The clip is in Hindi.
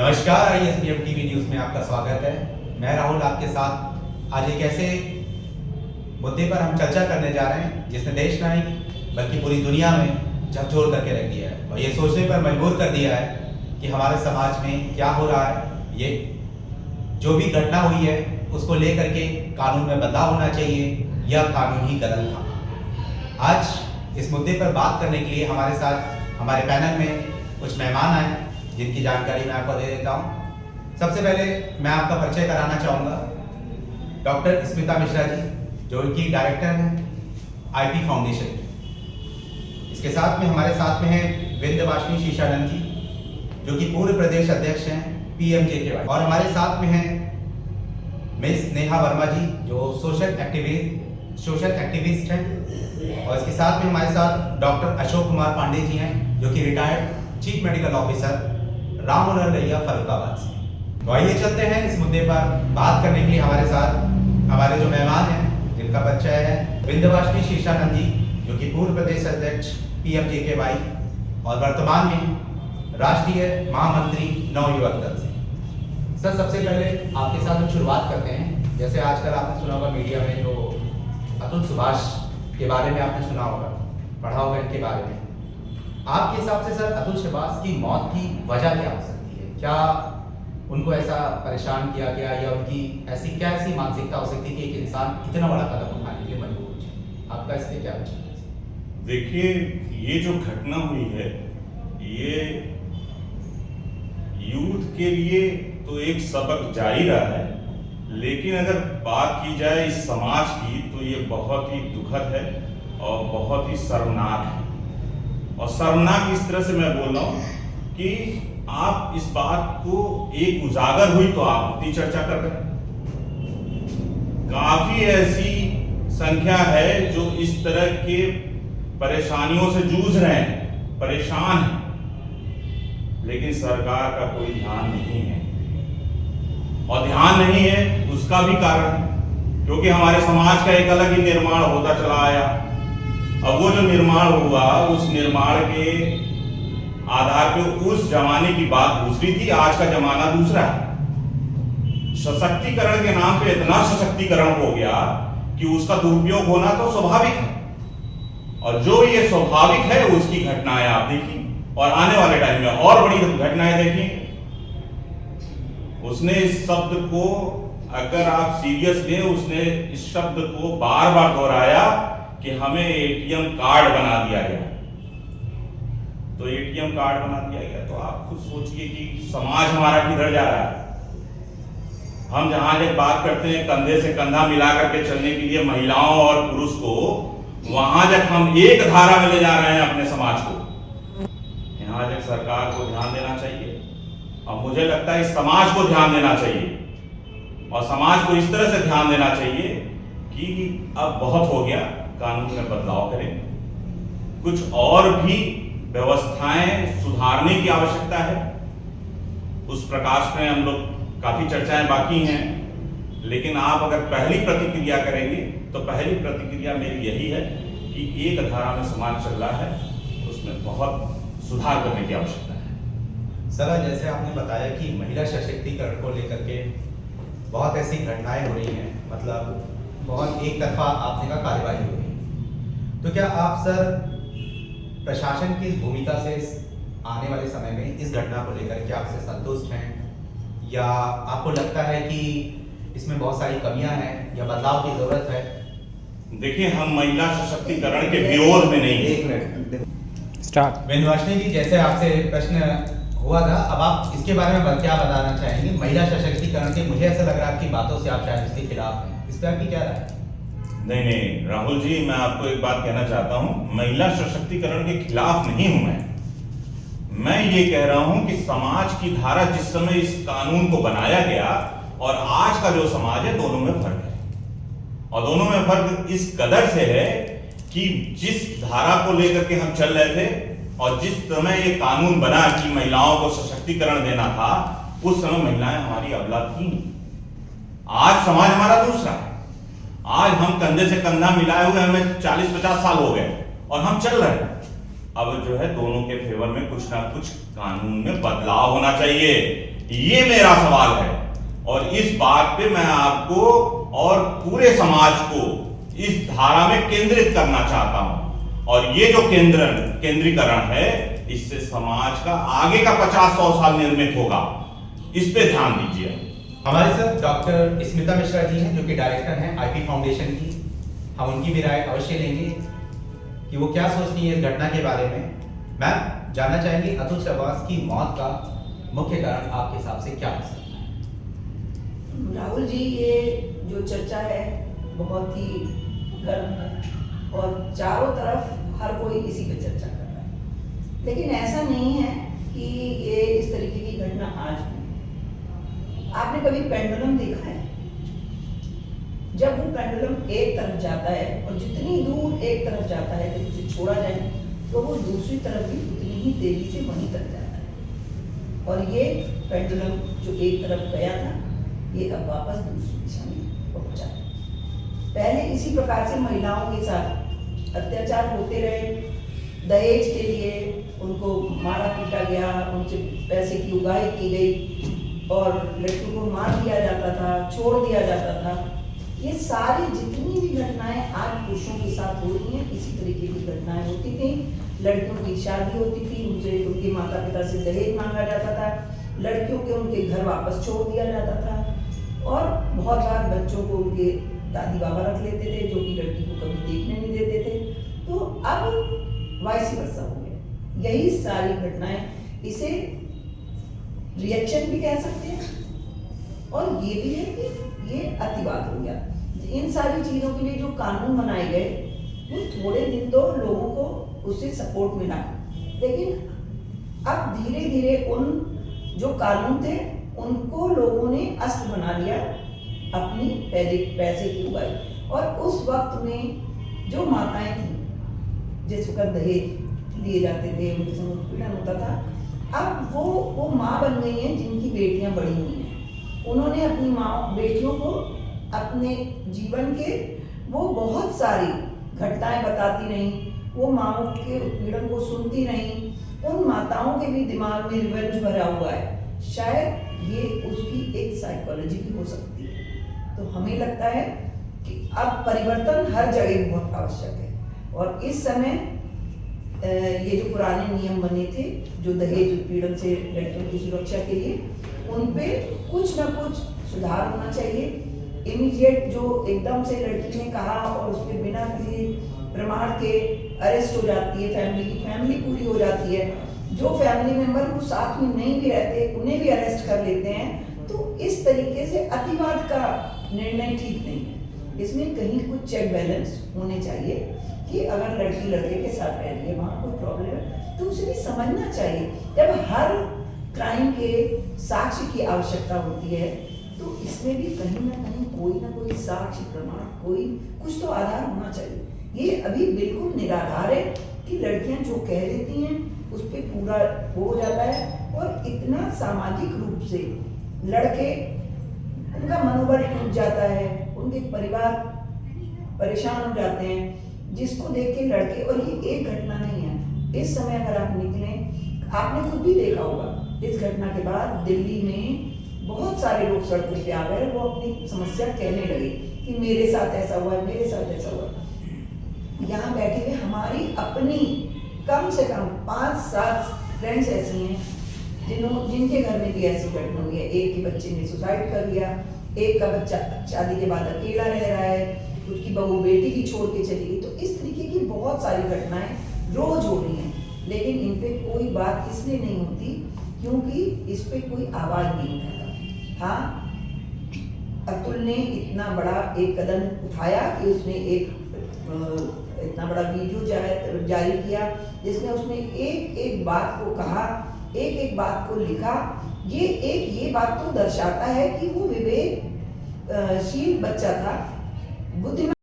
नमस्कार, ISBM टीवी न्यूज़ में आपका स्वागत है। मैं राहुल आपके साथ आज एक ऐसे मुद्दे पर हम चर्चा करने जा रहे हैं जिसने देश में नहीं बल्कि पूरी दुनिया में झकझोर करके रख दिया है और ये सोचने पर मजबूर कर दिया है कि हमारे समाज में क्या हो रहा है। ये जो भी घटना हुई है उसको लेकर के कानून में बदलाव होना चाहिए या कानून ही गलत था। आज इस मुद्दे पर बात करने के लिए हमारे साथ हमारे पैनल में कुछ मेहमान आए जिनकी जानकारी मैं आपको दे देता हूँ। सबसे पहले मैं आपका परिचय कराना चाहूँगा डॉक्टर स्मिता मिश्रा जी, जो कि डायरेक्टर हैं IP फाउंडेशन की। इसके साथ में हमारे साथ में हैं विंध्यवासिनी शीशानंद जी, जो कि पूर्व प्रदेश अध्यक्ष हैं PMJKY, और हमारे साथ में हैं मिस नेहा वर्मा जी, जो सोशल एक्टिविस्ट हैं, और इसके साथ में हमारे साथ डॉक्टर अशोक कुमार पांडे जी हैं, जो कि retired chief medical officer Ram Manohar Lohia Farrukhabad से। तो आइए चलते हैं इस मुद्दे पर बात करने के लिए हमारे साथ हमारे जो मेहमान हैं जिनका परिचय है विंध्यवासिनी शीशानंद जी, जो कि पूर्व प्रदेश अध्यक्ष PMJKY और वर्तमान में राष्ट्रीय महामंत्री नव युवक दल से। सर, सबसे पहले आपके साथ हम शुरुआत करते हैं। जैसे आजकल आपने सुना होगा मीडिया में जो अतुल सुभाष के बारे में आपने सुना होगा, पढ़ा होगा इनके बारे में। आपके हिसाब से सर अतुल सुभाष की मौत की वजह क्या हो सकती है? क्या उनको ऐसा परेशान किया गया या उनकी ऐसी मानसिकता हो सकती है कि एक इंसान इतना बड़ा कदम उठाने के लिए मजबूर हो जाए? आपका इस पर क्या विचार है? देखिए, ये जो घटना हुई है ये यूथ के लिए तो एक सबक जारी रहा है, लेकिन अगर बात की जाए इस समाज की तो ये बहुत ही दुखद है और बहुत ही शर्मनाक है। और शर्मनाक इस तरह से मैं बोल रहा हूँ कि आप इस बात को एक उजागर हुई तो आप उतनी चर्चा कर रहे हैं। काफी ऐसी संख्या है जो इस तरह के परेशानियों से जूझ रहे हैं, परेशान हैं, लेकिन सरकार का कोई ध्यान नहीं है। और ध्यान नहीं है उसका भी कारण है क्योंकि हमारे समाज का एक अलग ही निर्माण होता चला आया। अब वो जो निर्माण हुआ उस निर्माण के आधार पे उस जमाने की बात दूसरी थी, आज का जमाना दूसरा है। सशक्तिकरण के नाम पे इतना सशक्तिकरण हो गया कि उसका दुरुपयोग होना तो स्वाभाविक है, और जो ये स्वाभाविक है उसकी घटनाएं आप देखी और आने वाले टाइम में और बड़ी घटनाएं देखी। उसने इस शब्द को, अगर आप सीरियस लें, उसने इस शब्द को बार बार दोहराया कि हमें ATM कार्ड बना दिया गया। तो ATM कार्ड बना दिया गया तो आप खुद सोचिए कि समाज हमारा किधर जा रहा है। हम जहां जब बात करते हैं कंधे से कंधा मिला करके चलने के लिए महिलाओं और पुरुष को, वहां जब हम एक धारा में ले जा रहे हैं अपने समाज को, यहां जब सरकार को ध्यान देना चाहिए और मुझे लगता है इस समाज को ध्यान देना चाहिए और समाज को इस तरह से ध्यान देना चाहिए कि अब बहुत हो गया, कानून में बदलाव करें, कुछ और भी व्यवस्थाएं सुधारने की आवश्यकता है। उस प्रकाश में हम लोग काफी चर्चाएं बाकी हैं, लेकिन आप अगर पहली प्रतिक्रिया करेंगे तो पहली प्रतिक्रिया मेरी यही है कि एक धारा में समाज चल रहा है, उसमें बहुत सुधार करने की आवश्यकता है। सर, जैसे आपने बताया कि महिला सशक्तिकरण को लेकर के बहुत ऐसी घटनाएं हो रही हैं, मतलब बहुत एक तरफा आपने कहा कार्यवाही हो रही है, तो क्या आप सर प्रशासन की भूमिका से आने वाले समय में इस घटना को लेकर के आपसे संतुष्ट हैं या आपको लगता है कि इसमें बहुत सारी कमियां हैं या बदलाव की जरूरत है? देखिए, हम महिला सशक्तिकरण के विरोध में नहीं। एक मिनट स्टार्ट। विंध्यवासिनी जी, जैसे आपसे प्रश्न हुआ था, अब आप इसके बारे में क्या बताना चाहेंगे? महिला सशक्तिकरण के, मुझे ऐसा लग रहा है आपकी बातों से आप शायद इसके खिलाफ हैं, इस पर आपकी क्या राय है? नहीं राहुल जी, मैं आपको एक बात कहना चाहता हूं, महिला सशक्तिकरण के खिलाफ नहीं हूं मैं ये कह रहा हूं कि समाज की धारा जिस समय इस कानून को बनाया गया और आज का जो समाज है, दोनों में फर्क है। और दोनों में फर्क इस कदर से है कि जिस धारा को लेकर के हम चल रहे थे और जिस समय ये कानून बना कि महिलाओं को सशक्तिकरण देना था, उस समय महिलाएं हमारी अबला थी। आज समाज हमारा दूसरा है। आज हम कंधे से कंधा मिलाए हुए, हमें 40-50 साल हो गए और हम चल रहे हैं। अब जो है दोनों के फेवर में कुछ ना कुछ कानून में बदलाव होना चाहिए। ये मेरा सवाल है और इस बात पे मैं आपको और पूरे समाज को इस धारा में केंद्रित करना चाहता हूं। और ये जो केंद्रीकरण है, इससे समाज का आगे का 50-100 साल निर्मित होगा। इस पे ध्यान दीजिए। हमारे साथ डॉक्टर स्मिता मिश्रा जी हैं, जो कि डायरेक्टर हैं आईपी फाउंडेशन की। हम उनकी भी राय अवश्य लेंगे कि वो क्या सोचती है इस घटना के बारे में। मैम, जानना चाहेंगे अतुल श्रीवास्तव की मौत का मुख्य कारण आपके हिसाब से क्या हो सकता है? राहुल जी, ये जो चर्चा है बहुत ही गर्म है और चारों तरफ हर कोई इसी पे चर्चा कर रहा है। लेकिन ऐसा नहीं है कि ये इस तरीके की घटना आज हुई। आपने कभी पेंडुलम देखा है? जब वो पेंडुलम एक तरफ जाता है और जितनी दूर एक तरफ जाता है जब उसे छोड़ा जाए तो वो दूसरी तरफ भी उतनी ही तेजी से वहीं तक जाता है। और ये पेंडुलम जो एक तरफ गया था, ये अब वापस दूसरी दिशा में पहुंचा है। पहले इसी प्रकार से महिलाओं के साथ अत्याचार होते रहे। दहेज के लिए उनको मारा पीटा गया, उनसे पैसे की उगाही की गई और लड़कियों को मार दिया जाता था, छोड़ दिया जाता था। ये सारी जितनी भी घटनाएं आज पुरुषों के साथ हो रही हैं, इसी तरीके की घटनाएं होती थी। लड़कियों की शादी होती थी, उनसे उनके माता पिता से दहेज मांगा जाता था, लड़कियों के उनके घर वापस छोड़ दिया जाता था और बहुत बार बच्चों को उनके दादी बाबा रख लेते थे, जो कि लड़की को कभी देखने नहीं देते थे। तो अब वाइस वर्सा हो गया। यही सारी घटनाएं, इसे रिएक्शन भी कह सकते हैं और ये भी है कि ये अतिवाद हो गया। इन सारी चीजों के लिए जो कानून बनाए गए, वो थोड़े दिन तो लोगों को उससे सपोर्ट मिला, लेकिन अब धीरे धीरे उन जो कानून थे उनको लोगों ने अस्त्र बना लिया अपनी पैसे की उगाई। और उस वक्त में जो माताएं थी, जिस वक्त दहेज दिए जाते थे, उनके संग उत्पीड़न होता था, अब वो माँ बन गई हैं जिनकी बेटियां बड़ी हुई हैं। उन्होंने अपनी बेटियों को अपने जीवन के वो बहुत सारी घटनाएं बताती रहीं, वो माओ के उत्पीड़न को सुनती रहीं। उन माताओं के भी दिमाग में रिवेंज भरा हुआ है। शायद ये उसकी एक साइकोलॉजी भी हो सकती है। तो हमें लगता है कि अब परिवर्तन हर जगह बहुत आवश्यक है और इस समय ये जो पुराने नियम बने थे, जो दहेज उत्पीड़न से लड़कियों की सुरक्षा के लिए, उन पे कुछ ना कुछ सुधार होना चाहिए। इमीडिएट जो एकदम से लड़की ने कहा और उस पर बिना किसी प्रमाण के अरेस्ट हो जाती है, फैमिली पूरी हो जाती है। जो फैमिली मेंबर वो साथ में नहीं भी रहते, उन्हें भी अरेस्ट कर लेते हैं। तो इस तरीके से अतिवाद का निर्णय ठीक नहीं है। इसमें कहीं कुछ चेक बैलेंस होने चाहिए कि अगर लड़की लड़के के साथ रह रही है, वहाँ कोई प्रॉब्लम है तो उसे भी समझना चाहिए। जब हर क्राइम के साक्ष्य की आवश्यकता होती है तो इसमें भी कहीं ना कोई साक्ष्य प्रमाण, कोई कुछ तो आधार होना चाहिए। ये अभी बिल्कुल निराधार है कि लड़कियां जो कह देती हैं उस पर पूरा हो जाता है और इतना सामाजिक रूप से लड़के, उनका मनोबल टूट जाता है, उनके परिवार परेशान हो जाते हैं, जिसको देख के लड़के। और ये एक घटना नहीं है। इस समय अगर आप निकलें, आपने खुद भी देखा होगा, इस घटना के बाद दिल्ली में बहुत सारे लोग सड़कों पे आ गए, वो अपनी समस्या कहने लगे कि मेरे साथ ऐसा हुआ है, मेरे साथ ऐसा हुआ है। यहाँ बैठे हुए हमारी अपनी कम से कम 5-7 फ्रेंड्स ऐसी हैं जिनके घर में भी ऐसी घटना हुई है। एक के बच्चे ने सुसाइड कर लिया, एक का बच्चा शादी के बाद अकेला रह रहा है, उसकी बहू बेटी की छोड़ के चली गई। तो इस तरीके की बहुत सारी घटनाएं रोज हो रही हैं, लेकिन इन पे कोई बात इसलिए नहीं होती क्योंकि इस पे कोई आवाज नहीं उठाता। हाँ, अतुल ने इतना बड़ा एक कदम उठाया कि उसने एक इतना बड़ा वीडियो जारी किया जिसमें उसने एक बात को कहा, एक बात को लिखा। ये बात तो दर्शाता है कि वो विवेकशील बच्चा था, बुद्धिमान।